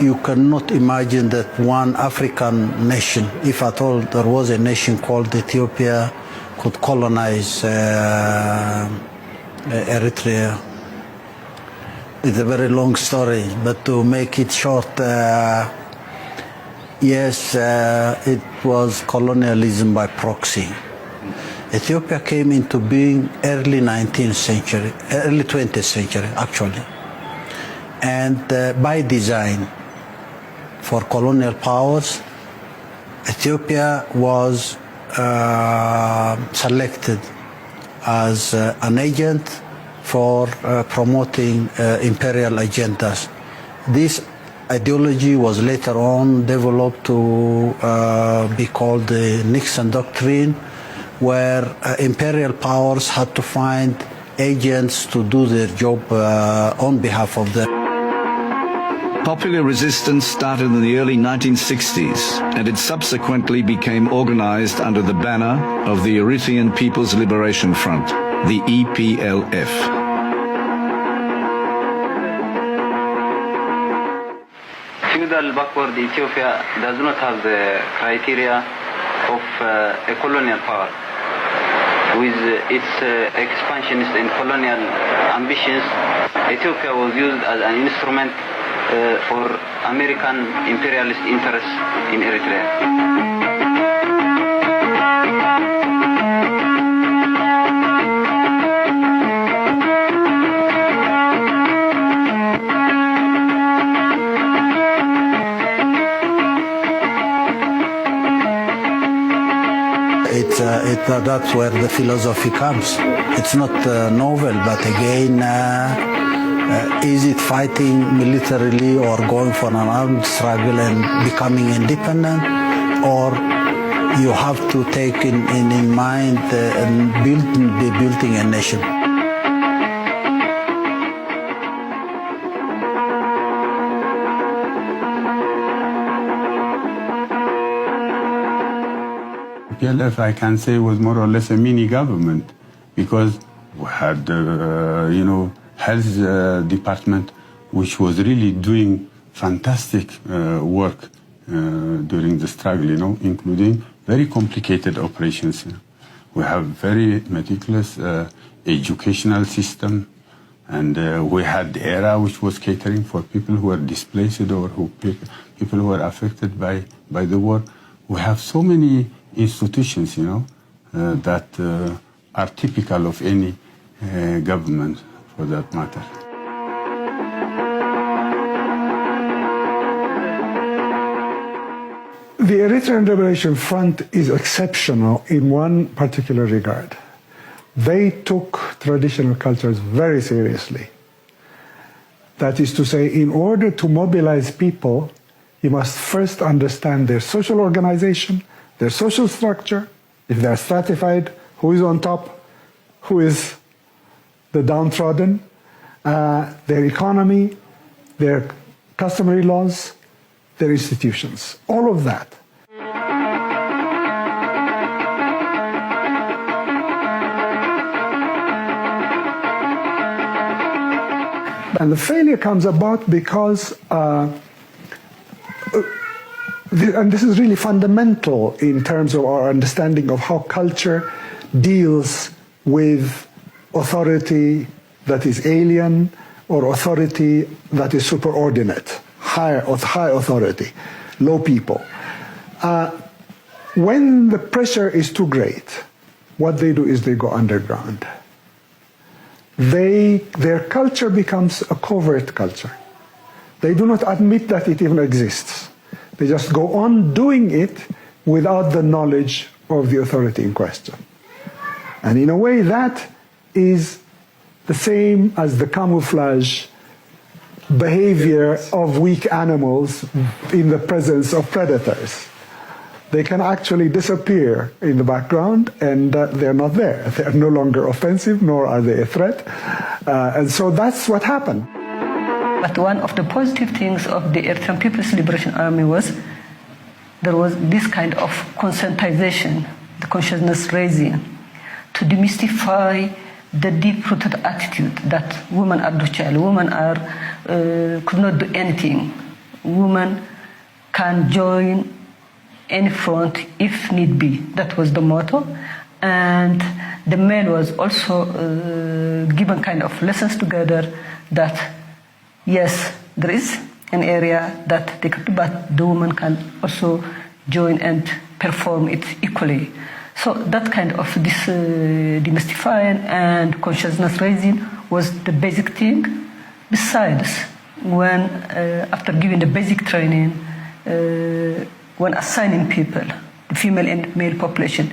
you cannot imagine that one African nation, if at all there was a nation called Ethiopia, could colonize Eritrea. It's a very long story, but to make it short, yes, it was colonialism by proxy. Ethiopia came into being early 19th century, early 20th century actually. And by design for colonial powers, Ethiopia was selected as an agent for promoting imperial agendas. This ideology was later on developed to be called the Nixon Doctrine, where imperial powers had to find agents to do their job on behalf of them. Popular resistance started in the early 1960s, and it subsequently became organized under the banner of the Eritrean People's Liberation Front, the EPLF. Feudal backward Ethiopia does not have the criteria of a colonial power. With its expansionist and colonial ambitions, Ethiopia was used as an instrument for American imperialist interests in Eritrea. That's where the philosophy comes. It's not novel, but again, is it fighting militarily or going for an armed struggle and becoming independent, or you have to take in mind building a nation? PLF, I can say, was more or less a mini government, because we had, health department, which was really doing fantastic work during the struggle, including very complicated operations. We have very meticulous educational system, and we had the ERA, which was catering for people who were displaced or people who were affected by the war. We have so many institutions, that are typical of any government, for that matter. The Eritrean Liberation Front is exceptional in one particular regard. They took traditional cultures very seriously. That is to say, in order to mobilize people, you must first understand their social organization, their social structure, if they are stratified, who is on top, who is the downtrodden, their economy, their customary laws, their institutions, all of that. And the failure comes about because, and this is really fundamental in terms of our understanding of how culture deals with authority that is alien or authority that is superordinate, high authority, low people. When the pressure is too great, what they do is they go underground. Their culture becomes a covert culture. They do not admit that it even exists. They just go on doing it without the knowledge of the authority in question. And in a way, that is the same as the camouflage behavior of weak animals in the presence of predators. They can actually disappear in the background and they're not there. They're no longer offensive, nor are they a threat. And so that's what happened. But one of the positive things of the Eritrean People's Liberation Army was there was this kind of conscientization, the consciousness raising, to demystify the deep-rooted attitude that women are docile, women are could not do anything, women can join any front if need be. That was the motto. And the male was also given kind of lessons together that, yes, there is an area that they could do, but the woman can also join and perform it equally. So that kind of this demystifying and consciousness raising was the basic thing. Besides, when after giving the basic training, when assigning people, the female and male population,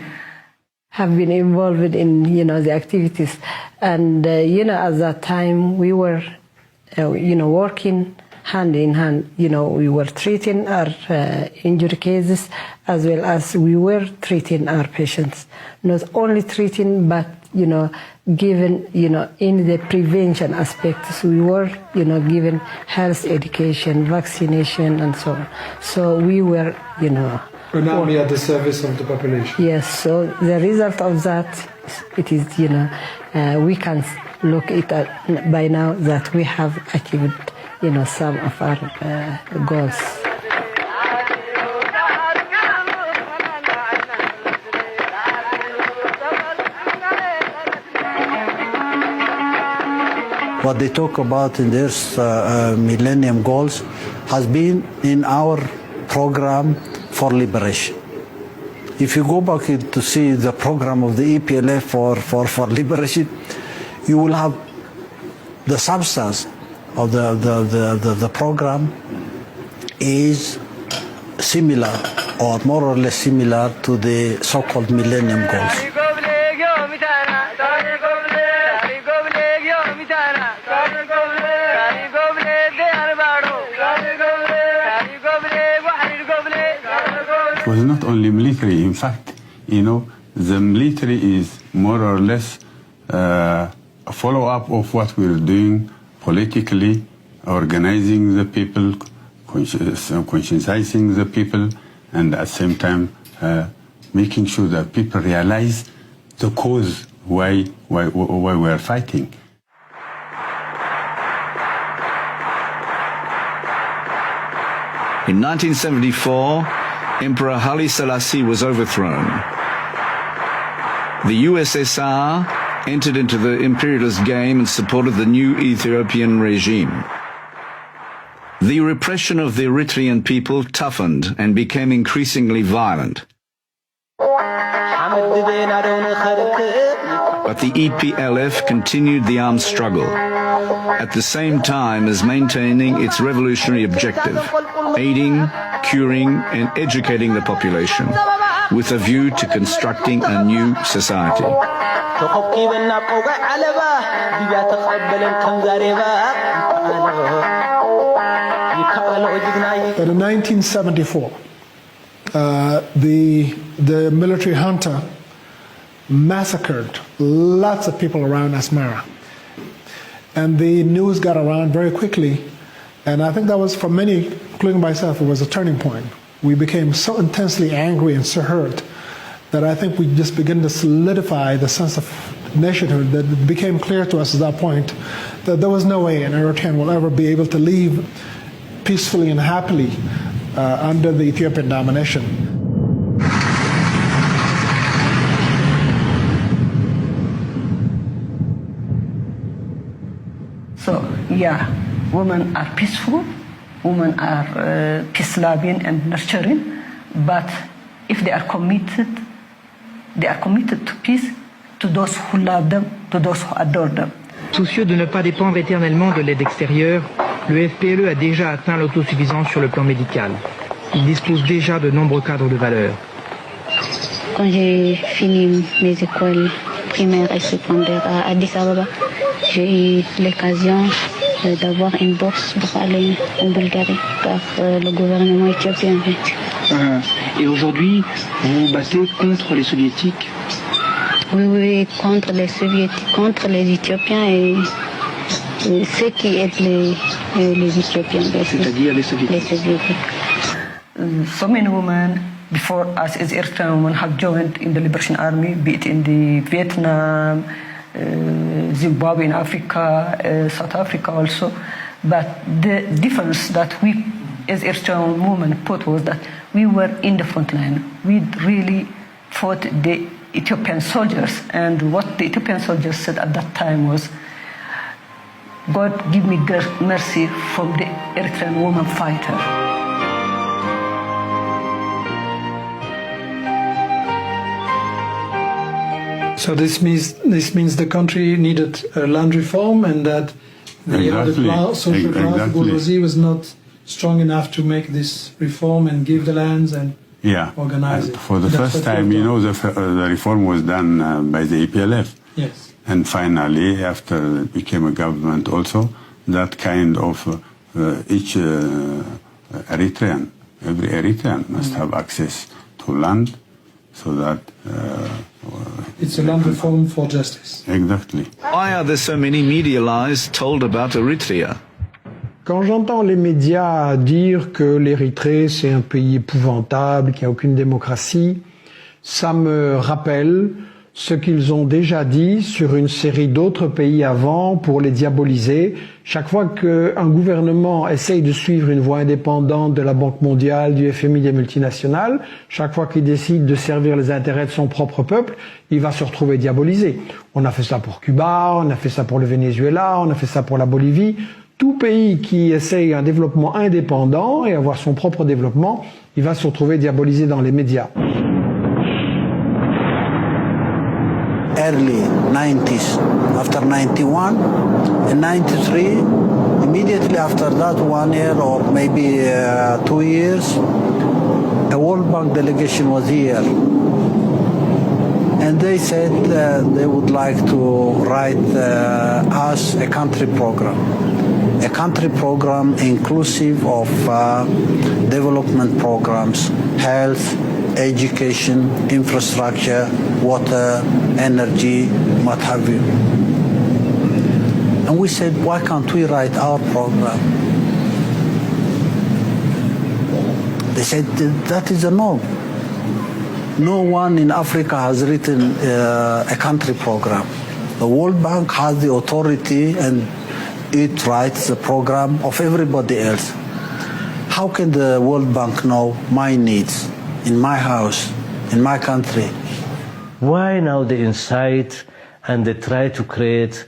have been involved in the activities, and at that time we were working hand in hand. We were treating our injury cases as well as we were treating our patients. Not only treating, but given in the prevention aspects, we were given health education, vaccination, and so on. So we were an army at the service of the population. Yes. So the result of that, it is we can look at by now that we have achieved some of our goals. What they talk about in their Millennium Goals has been in our program for liberation. If you go back to see the program of the EPLF for liberation, you will have the substance of the program is similar or more or less similar to the so-called Millennium Goals. It was not only military. In fact, the military is more or less a follow-up of what we're doing politically, organizing the people, conscientizing the people, and at the same time making sure that people realize the cause why we are fighting. In 1974, Emperor Haile Selassie was overthrown. The USSR entered into the imperialist game and supported the new Ethiopian regime. The repression of the Eritrean people toughened and became increasingly violent. But the EPLF continued the armed struggle, at the same time as maintaining its revolutionary objective, aiding, curing, and educating the population, with a view to constructing a new society. But in 1974, the military junta massacred lots of people around Asmara. And the news got around very quickly, and I think that was, for many, including myself, it was a turning point. We became so intensely angry and so hurt that I think we just began to solidify the sense of nationhood, that it became clear to us at that point that there was no way an Eritrean will ever be able to live peacefully and happily under the Ethiopian domination. So, yeah, women are peaceful, women are peace-loving and nurturing, but if they are committed to peace, to those who love them, to those who adore them. Soucieux de ne pas dépendre éternellement de l'aide extérieure, le FPLE a déjà atteint l'autosuffisance sur le plan médical. Il dispose déjà de nombreux cadres de valeur. Quand j'ai fini mes écoles primaires et secondaires à Addis Ababa, j'ai eu l'occasion d'avoir une bourse pour aller en Bulgarie par le gouvernement éthiopien. Et aujourd'hui, vous vous battez contre les soviétiques? Oui, contre les soviétiques, contre les Éthiopiens et ceux qui aident les Éthiopiens. C'est-à-dire les soviétiques. So many women before us as Eritrean women have joined in the Liberation Army, be it in the Vietnam, Zimbabwe in Africa, South Africa also. But the difference that we as Eritrean women put was that we were in the front line. We really fought the Ethiopian soldiers, and what the Ethiopian soldiers said at that time was, God give me mercy from the Eritrean woman fighter. So this means the country needed a land reform, and that the social class, the bourgeoisie, was not strong enough to make this reform and give the lands and organize it. For the first time, the reform was done by the EPLF. Yes. And finally, after it became a government also, that kind of each Eritrean, every Eritrean must have access to land, so that it's a land reform for justice. Exactly. Why are there so many media lies told about Eritrea? Quand j'entends les médias dire que l'Érythrée c'est un pays épouvantable, qu'il n'y a aucune démocratie, ça me rappelle ce qu'ils ont déjà dit sur une série d'autres pays avant pour les diaboliser. Chaque fois qu'un gouvernement essaye de suivre une voie indépendante de la Banque mondiale, du FMI, des multinationales, chaque fois qu'il décide de servir les intérêts de son propre peuple, il va se retrouver diabolisé. On a fait ça pour Cuba, on a fait ça pour le Venezuela, on a fait ça pour la Bolivie. Tout pays qui essaye un développement indépendant et avoir son propre développement, il va se retrouver diabolisé dans les médias. Early 90s, after 91, in 93, immediately after that, 1 year or maybe 2 years, a World Bank delegation was here. And they said they would like to write us a country program inclusive of development programs, health, education, infrastructure, water, energy, what have you. And we said, why can't we write our program? They said, that is a no. No one in Africa has written a country program. The World Bank has the authority and it writes the program of everybody else. How can the World Bank know my needs in my house, in my country? Why now they incite and they try to create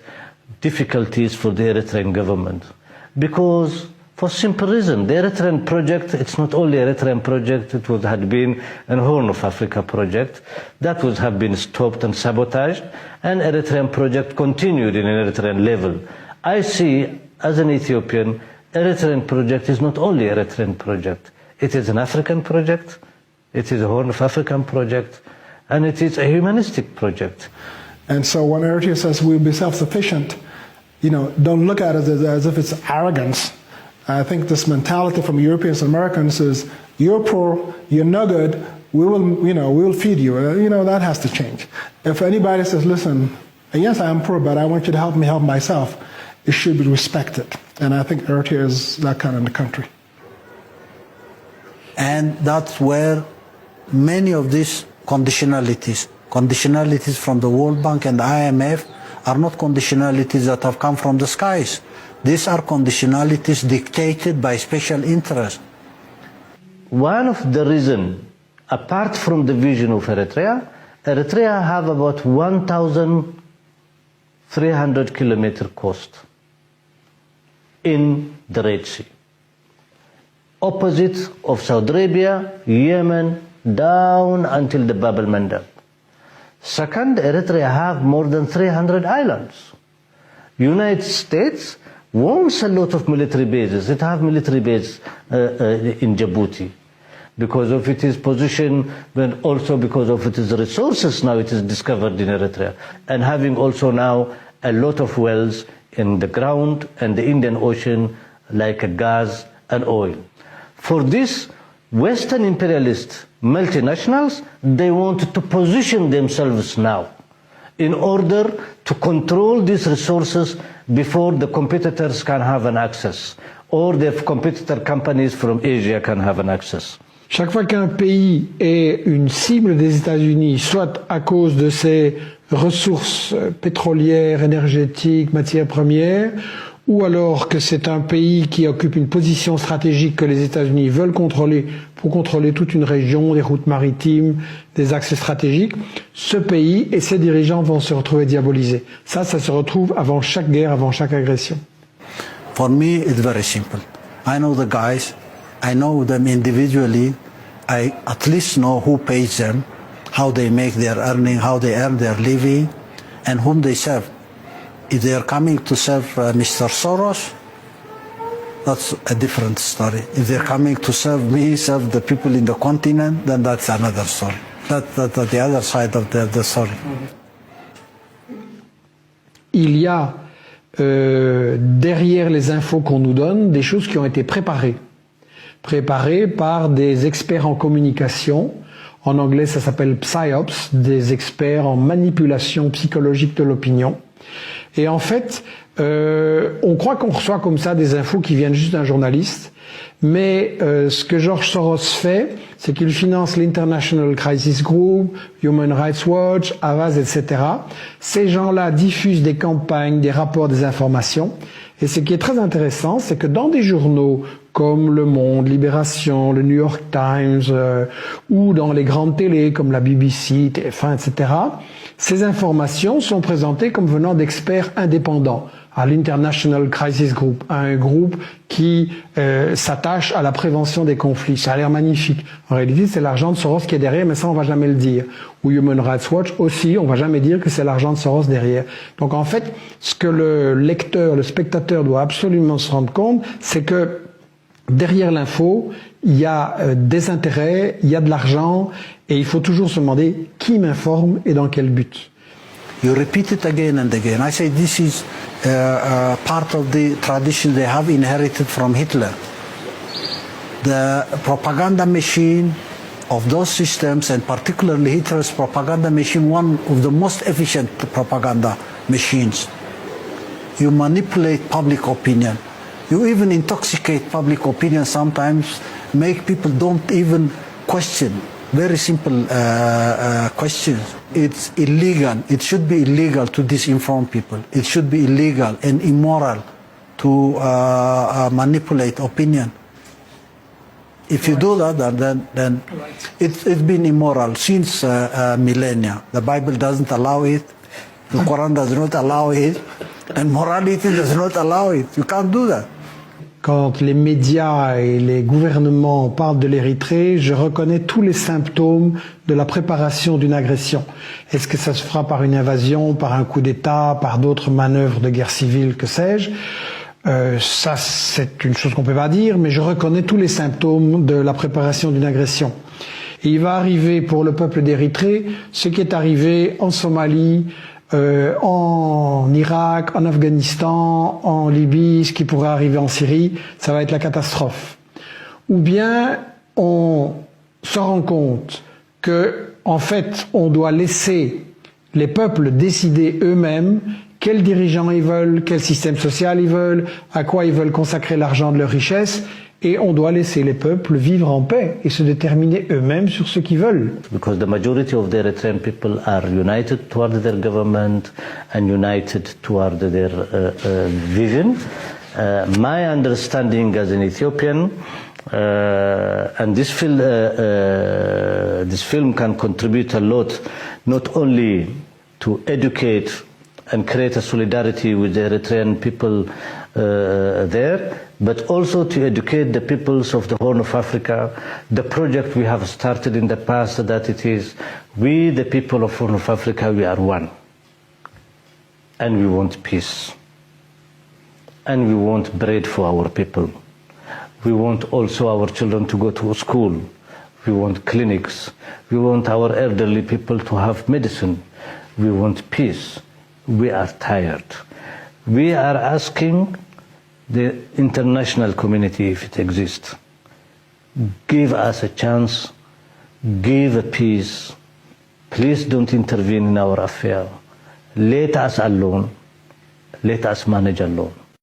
difficulties for the Eritrean government? Because for simple reason, the Eritrean project, it's not only Eritrean project, it had been a Horn of Africa project that would have been stopped and sabotaged, and Eritrean project continued in an Eritrean level. I see, as an Ethiopian, Eritrean project is not only Eritrean project, it is an African project, it is a Horn of African project, and it is a humanistic project. And so when Eritrea says we'll be self-sufficient, don't look at it as if it's arrogance. I think this mentality from Europeans and Americans is, you're poor, you're no good, we will feed you. That has to change. If anybody says, listen, yes, I am poor, but I want you to help me help myself, it should be respected. And I think Eritrea is that kind of country. And that's where many of these conditionalities from the World Bank and the IMF are not conditionalities that have come from the skies. These are conditionalities dictated by special interests. One of the reasons, apart from the vision of Eritrea have about 1,300 kilometer coast in the Red Sea. Opposite of Saudi Arabia, Yemen, down until the Bab el-Mandab. Second, Eritrea have more than 300 islands. United States wants a lot of military bases. It have military bases in Djibouti because of its position, but also because of its resources now it is discovered in Eritrea. And having also now a lot of wells in the ground and the Indian Ocean like gas and oil. For this, Western imperialist multinationals, they want to position themselves now in order to control these resources before the competitors can have an access, or the competitor companies from Asia can have an access. Chaque fois qu'un pays est une cible des États-Unis, soit à cause de ses ressources pétrolières, énergétiques, matières premières, ou alors que c'est un pays qui occupe une position stratégique que les États-Unis veulent contrôler pour contrôler toute une région, des routes maritimes, des axes stratégiques, ce pays et ses dirigeants vont se retrouver diabolisés. Ça se retrouve avant chaque guerre, avant chaque agression. For me, it's very simple. I know the guys, I know them individually, I at least know who pays them, how they make their earning, how they earn their living, and whom they serve. If they are coming to serve Mr. Soros, that's a different story. If they're coming to serve me, serve the people in the continent, then that's another story. That's the other side of the story. Il y a derrière les infos qu'on nous donne des choses qui ont été préparées par des experts en communication. En anglais, ça s'appelle psyops, des experts en manipulation psychologique de l'opinion. Et en fait, on croit qu'on reçoit comme ça des infos qui viennent juste d'un journaliste, mais ce que George Soros fait, c'est qu'il finance l'International Crisis Group, Human Rights Watch, Havas, etc. Ces gens-là diffusent des campagnes, des rapports, des informations. Et ce qui est très intéressant, c'est que dans des journaux comme Le Monde, Libération, le New York Times, ou dans les grandes télés comme la BBC, TF1, etc., ces informations sont présentées comme venant d'experts indépendants, à l'International Crisis Group, à un groupe qui s'attache à la prévention des conflits. Ça a l'air magnifique. En réalité, c'est l'argent de Soros qui est derrière, mais ça, on va jamais le dire. Ou Human Rights Watch aussi, on va jamais dire que c'est l'argent de Soros derrière. Donc en fait, ce que le lecteur, le spectateur doit absolument se rendre compte, c'est que derrière l'info, il y a des intérêts, il y a de l'argent, et il faut toujours se demander qui m'informe et dans quel but. You repeat it again and again. I say this is part of the tradition they have inherited from Hitler. The propaganda machine of those systems, and particularly Hitler's propaganda machine, one of the most efficient propaganda machines. You manipulate public opinion. You even intoxicate public opinion sometimes, make people don't even question very simple questions. It's illegal. It should be illegal to disinform people. It should be illegal and immoral to manipulate opinion. If you do that, then it's been immoral since millennia. The Bible doesn't allow it. The Quran does not allow it. And morality does not allow it. You can't do that. Quand les médias et les gouvernements parlent de l'Érythrée, je reconnais tous les symptômes de la préparation d'une agression. Est-ce que ça se fera par une invasion, par un coup d'État, par d'autres manœuvres de guerre civile, que sais-je? Ça, c'est une chose qu'on peut pas dire, mais je reconnais tous les symptômes de la préparation d'une agression. Et il va arriver pour le peuple d'Érythrée ce qui est arrivé en Somalie, en Irak, en Afghanistan, en Libye, ce qui pourrait arriver en Syrie, ça va être la catastrophe. Ou bien on se rend compte que, en fait, on doit laisser les peuples décider eux-mêmes quels dirigeants ils veulent, quel système social ils veulent, à quoi ils veulent consacrer l'argent de leur richesse, et on doit laisser les peuples vivre en paix et se déterminer eux-mêmes sur ce qu'ils veulent. Because the majority of the Eritrean people are united toward their government and united toward their vision. My understanding as an Ethiopian, and this film can contribute a lot, not only to educate and create a solidarity with the Eritrean people there, but also to educate the peoples of the Horn of Africa. The project we have started in the past, that it is, we the people of Horn of Africa, we are one. And we want peace. And we want bread for our people. We want also our children to go to school. We want clinics. We want our elderly people to have medicine. We want peace. We are tired. We are asking the international community, if it exists, give us a chance, give a peace. Please don't intervene in our affair. Let us alone. Let us manage alone.